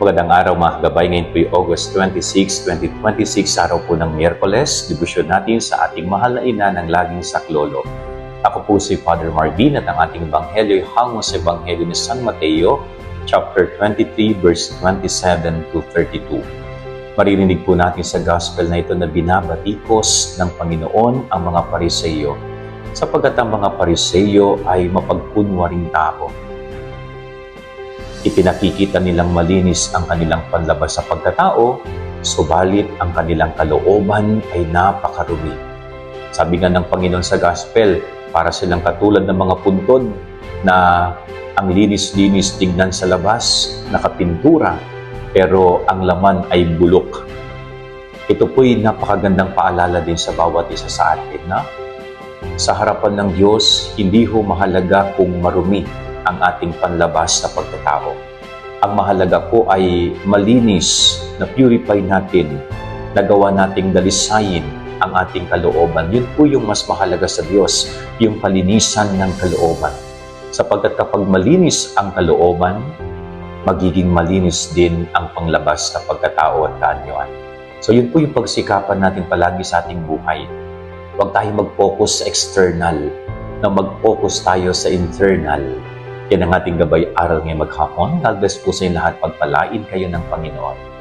Magandang araw mga kagabay. Ngayon po yung August 26, 2026, araw po ng Miyerkules. Debosyon natin sa ating mahal na ina ng laging saklolo. Ako po si Father Marvin at ang ating ebanghelyo ay hango sa ebanghelyo ni San Mateo, chapter 23, verse 27 to 32. Maririnig po natin sa gospel na ito na binabatikos ng Panginoon ang mga Pariseyo, sapagkat ang mga Pariseyo ay mapagkunwaring tao. Ipinakikita nilang malinis ang kanilang panlabas sa pagkatao, subalit ang kanilang kalooban ay napakarumi. Sabi nga ng Panginoon sa Gospel, para silang katulad ng mga puntod na ang linis-linis tignan sa labas, nakapintura, pero ang laman ay bulok. Ito po'y napakagandang paalala din sa bawat isa sa atin, na sa harapan ng Diyos, hindi ho mahalaga kung marumi ang ating panlabas na pagkatao. Ang mahalaga po ay malinis, na purify natin, nagawa nating dalisayin ang ating kalooban. Yun po yung mas mahalaga sa Diyos, yung kalinisan ng kalooban. Sapagkat kapag malinis ang kalooban, magiging malinis din ang panglabas na pagkatao at kaanyuan. So yun po yung pagsikapan natin palagi sa ating buhay. Huwag tayo mag-focus sa external, na mag-focus tayo sa internal. Yan ang ating gabay aral ngayong maghapon. God bless po sa inyo lahat. Pagpalain kayo ng Panginoon.